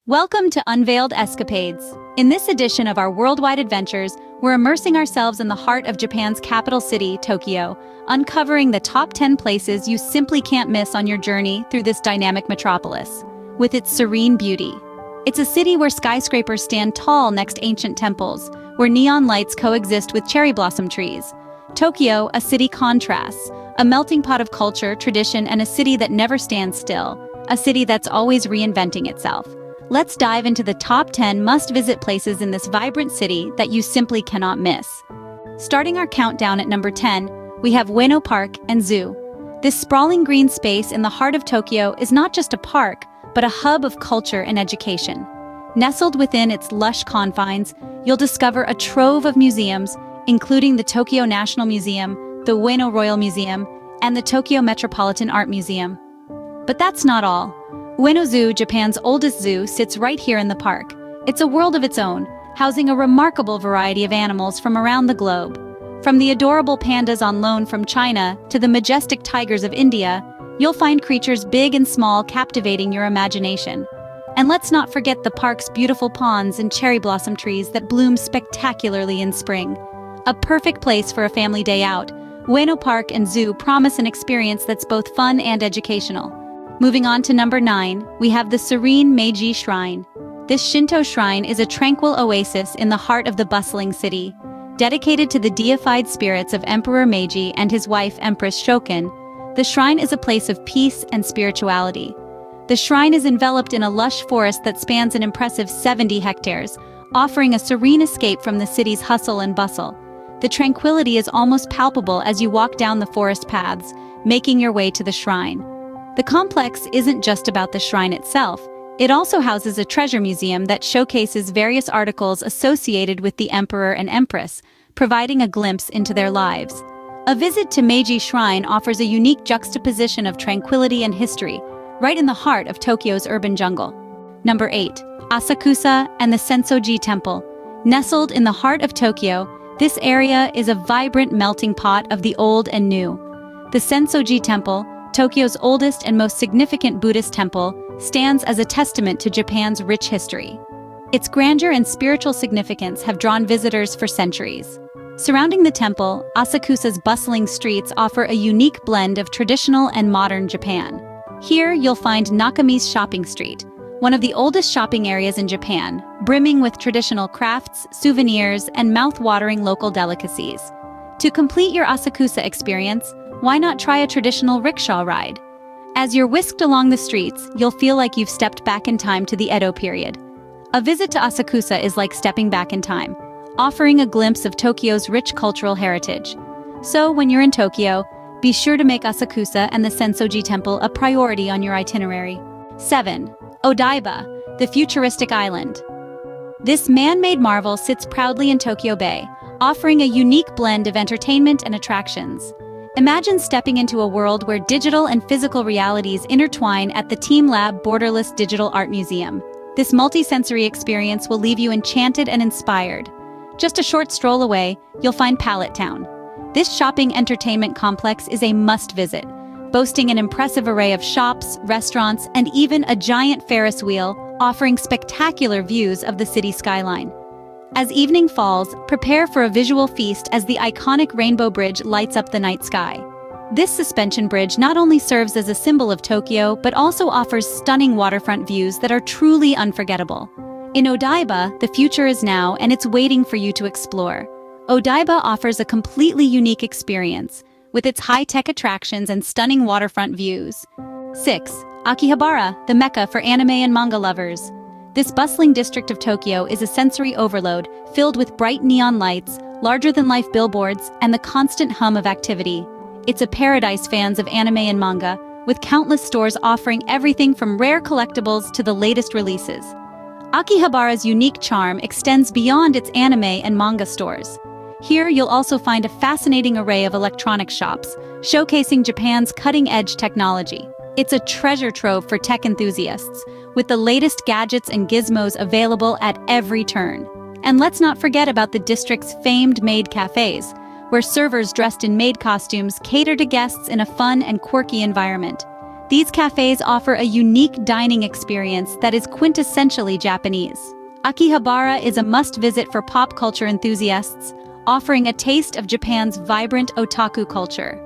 Welcome to Unveiled Escapades. In this edition of our worldwide adventures, we're immersing ourselves in the heart of Japan's capital city, Tokyo, uncovering the top 10 places you simply can't miss on your journey through this dynamic metropolis. With its serene beauty. It's a city where skyscrapers stand tall next ancient temples, where neon lights coexist with cherry blossom trees. Tokyo, a city contrasts, a melting pot of culture, tradition, and a city that never stands still, a city that's always reinventing itself. Let's dive into the top 10 must-visit places in this vibrant city that you simply cannot miss. Starting our countdown at number 10, we have Ueno Park and Zoo. This sprawling green space in the heart of Tokyo is not just a park, but a hub of culture and education. Nestled within its lush confines, you'll discover a trove of museums, including the Tokyo National Museum, the Ueno Royal Museum, and the Tokyo Metropolitan Art Museum. But that's not all. Ueno Zoo, Japan's oldest zoo, sits right here in the park. It's a world of its own, housing a remarkable variety of animals from around the globe. From the adorable pandas on loan from China to the majestic tigers of India, you'll find creatures big and small captivating your imagination. And let's not forget the park's beautiful ponds and cherry blossom trees that bloom spectacularly in spring. A perfect place for a family day out, Ueno Park and Zoo promise an experience that's both fun and educational. Moving on to number 9, we have the serene Meiji Shrine. This Shinto shrine is a tranquil oasis in the heart of the bustling city. Dedicated to the deified spirits of Emperor Meiji and his wife Empress Shokin, the shrine is a place of peace and spirituality. The shrine is enveloped in a lush forest that spans an impressive 70 hectares, offering a serene escape from the city's hustle and bustle. The tranquility is almost palpable as you walk down the forest paths, making your way to the shrine. The complex isn't just about the shrine itself, it also houses a treasure museum that showcases various articles associated with the emperor and empress, providing a glimpse into their lives. A visit to Meiji Shrine offers a unique juxtaposition of tranquility and history, right in the heart of Tokyo's urban jungle. Number 8. Asakusa and the Senso-ji Temple. Nestled in the heart of Tokyo, this area is a vibrant melting pot of the old and new. The Senso-ji Temple, Tokyo's oldest and most significant Buddhist temple, stands as a testament to Japan's rich history. Its grandeur and spiritual significance have drawn visitors for centuries. Surrounding the temple, Asakusa's bustling streets offer a unique blend of traditional and modern Japan. Here, you'll find Nakami's Shopping Street, one of the oldest shopping areas in Japan, brimming with traditional crafts, souvenirs, and mouth-watering local delicacies. To complete your Asakusa experience, why not try a traditional rickshaw ride? As you're whisked along the streets, you'll feel like you've stepped back in time to the Edo period. A visit to Asakusa is like stepping back in time, offering a glimpse of Tokyo's rich cultural heritage. So when you're in Tokyo, be sure to make Asakusa and the Senso-ji Temple a priority on your itinerary. 7. Odaiba, the futuristic island. This man-made marvel sits proudly in Tokyo Bay, offering a unique blend of entertainment and attractions. Imagine stepping into a world where digital and physical realities intertwine at the Team Lab Borderless Digital Art Museum. This multi-sensory experience will leave you enchanted and inspired. Just a short stroll away, you'll find Pallet Town. This shopping entertainment complex is a must-visit, boasting an impressive array of shops, restaurants, and even a giant Ferris wheel, offering spectacular views of the city skyline. As evening falls, prepare for a visual feast as the iconic Rainbow Bridge lights up the night sky. This suspension bridge not only serves as a symbol of Tokyo, but also offers stunning waterfront views that are truly unforgettable. In Odaiba, the future is now, and it's waiting for you to explore. Odaiba offers a completely unique experience, with its high-tech attractions and stunning waterfront views. 6. Akihabara, the Mecca for anime and manga lovers. This bustling district of Tokyo is a sensory overload filled with bright neon lights, larger-than-life billboards, and the constant hum of activity. It's a paradise fans of anime and manga, with countless stores offering everything from rare collectibles to the latest releases. Akihabara's unique charm extends beyond its anime and manga stores. Here you'll also find a fascinating array of electronic shops, showcasing Japan's cutting-edge technology. It's a treasure trove for tech enthusiasts, with the latest gadgets and gizmos available at every turn. And let's not forget about the district's famed maid cafes, where servers dressed in maid costumes cater to guests in a fun and quirky environment. These cafes offer a unique dining experience that is quintessentially Japanese. Akihabara is a must-visit for pop culture enthusiasts, offering a taste of Japan's vibrant otaku culture.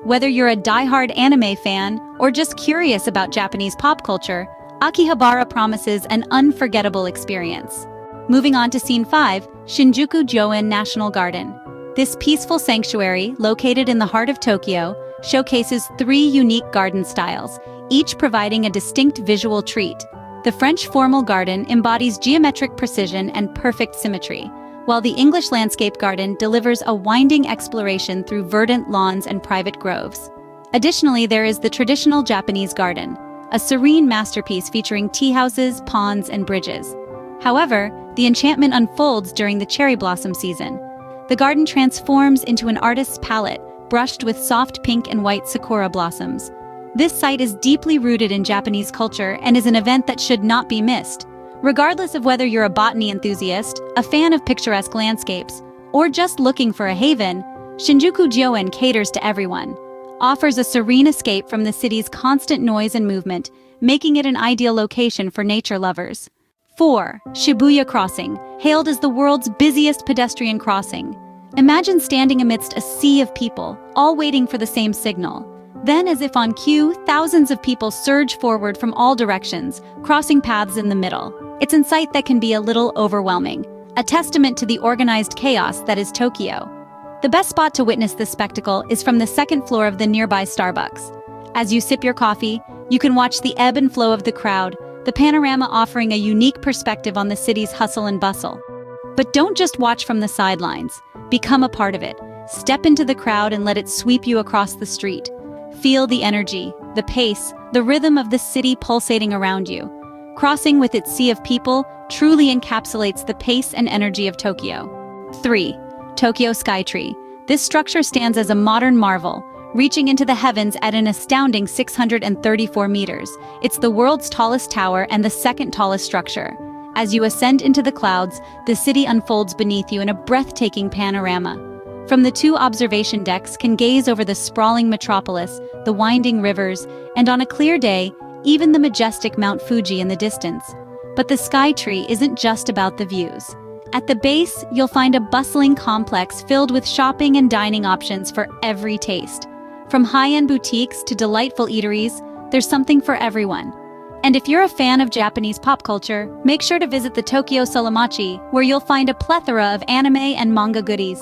Whether you're a die-hard anime fan or just curious about Japanese pop culture, Akihabara promises an unforgettable experience. Moving on to Scene 5, Shinjuku Gyoen National Garden. This peaceful sanctuary, located in the heart of Tokyo, showcases 3 unique garden styles, each providing a distinct visual treat. The French formal garden embodies geometric precision and perfect symmetry, while the English landscape garden delivers a winding exploration through verdant lawns and private groves. Additionally, there is the traditional Japanese garden, a serene masterpiece featuring tea houses, ponds, and bridges. However, the enchantment unfolds during the cherry blossom season. The garden transforms into an artist's palette, brushed with soft pink and white sakura blossoms. This site is deeply rooted in Japanese culture and is an event that should not be missed. Regardless of whether you're a botany enthusiast, a fan of picturesque landscapes, or just looking for a haven, Shinjuku Gyoen caters to everyone. Offers a serene escape from the city's constant noise and movement, making it an ideal location for nature lovers. 4. Shibuya Crossing, hailed as the world's busiest pedestrian crossing. Imagine standing amidst a sea of people, all waiting for the same signal. Then, as if on cue, thousands of people surge forward from all directions, crossing paths in the middle. It's a sight that can be a little overwhelming, a testament to the organized chaos that is Tokyo. The best spot to witness this spectacle is from the second floor of the nearby Starbucks. As you sip your coffee, you can watch the ebb and flow of the crowd, the panorama offering a unique perspective on the city's hustle and bustle. But don't just watch from the sidelines. Become a part of it. Step into the crowd and let it sweep you across the street. Feel the energy, the pace, the rhythm of the city pulsating around you. Crossing with its sea of people truly encapsulates the pace and energy of Tokyo. 3. Tokyo Skytree. This structure stands as a modern marvel, reaching into the heavens at an astounding 634 meters. It's the world's tallest tower and the second tallest structure. As you ascend into the clouds, the city unfolds beneath you in a breathtaking panorama. From the 2 observation decks can gaze over the sprawling metropolis, the winding rivers, and on a clear day, even the majestic Mount Fuji in the distance. But the Skytree isn't just about the views. At the base, you'll find a bustling complex filled with shopping and dining options for every taste. From high-end boutiques to delightful eateries, there's something for everyone. And if you're a fan of Japanese pop culture, make sure to visit the Tokyo Solamachi, where you'll find a plethora of anime and manga goodies.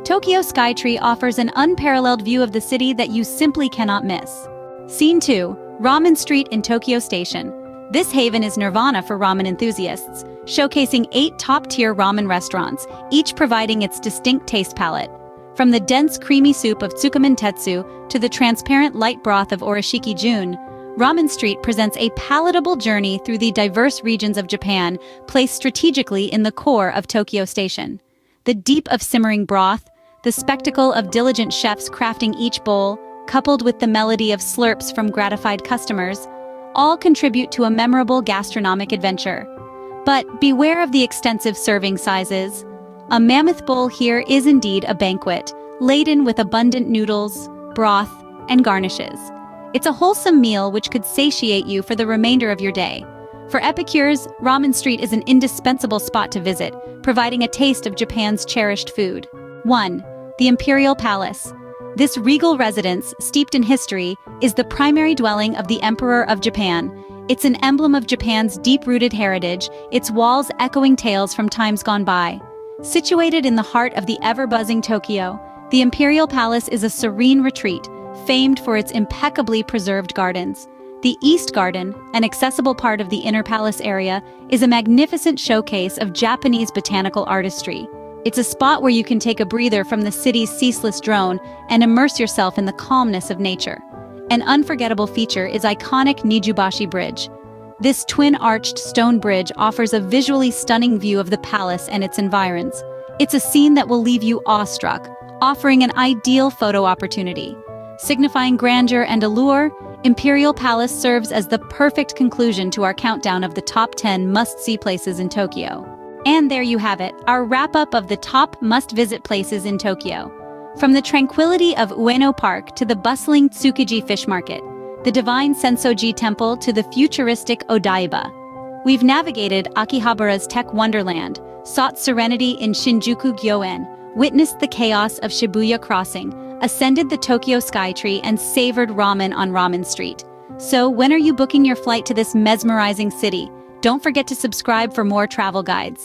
Tokyo Skytree offers an unparalleled view of the city that you simply cannot miss. Scene 2. Ramen Street in Tokyo Station. This haven is nirvana for ramen enthusiasts, showcasing 8 top-tier ramen restaurants, each providing its distinct taste palette. From the dense creamy soup of tsukemen tetsu to the transparent light broth of orishiki jun, Ramen Street presents a palatable journey through the diverse regions of Japan, placed strategically in the core of Tokyo Station. The deep of simmering broth, the spectacle of diligent chefs crafting each bowl, coupled with the melody of slurps from gratified customers, all contribute to a memorable gastronomic adventure. But beware of the extensive serving sizes. A mammoth bowl here is indeed a banquet, laden with abundant noodles, broth, and garnishes. It's a wholesome meal which could satiate you for the remainder of your day. For epicures, Ramen Street is an indispensable spot to visit, providing a taste of Japan's cherished food. 1. The Imperial Palace. This regal residence, steeped in history, is the primary dwelling of the Emperor of Japan. It's an emblem of Japan's deep-rooted heritage, its walls echoing tales from times gone by. Situated in the heart of the ever-buzzing Tokyo, the Imperial Palace is a serene retreat, famed for its impeccably preserved gardens. The East Garden, an accessible part of the Inner Palace area, is a magnificent showcase of Japanese botanical artistry. It's a spot where you can take a breather from the city's ceaseless drone and immerse yourself in the calmness of nature. An unforgettable feature is iconic Nijubashi Bridge. This twin-arched stone bridge offers a visually stunning view of the palace and its environs. It's a scene that will leave you awestruck, offering an ideal photo opportunity. Signifying grandeur and allure, Imperial Palace serves as the perfect conclusion to our countdown of the top 10 must-see places in Tokyo. And there you have it, our wrap-up of the top must-visit places in Tokyo. From the tranquility of Ueno Park to the bustling Tsukiji Fish Market, the divine Senso-ji Temple to the futuristic Odaiba. We've navigated Akihabara's tech wonderland, sought serenity in Shinjuku Gyoen, witnessed the chaos of Shibuya Crossing, ascended the Tokyo Skytree, and savored ramen on Ramen Street. So, when are you booking your flight to this mesmerizing city? Don't forget to subscribe for more travel guides.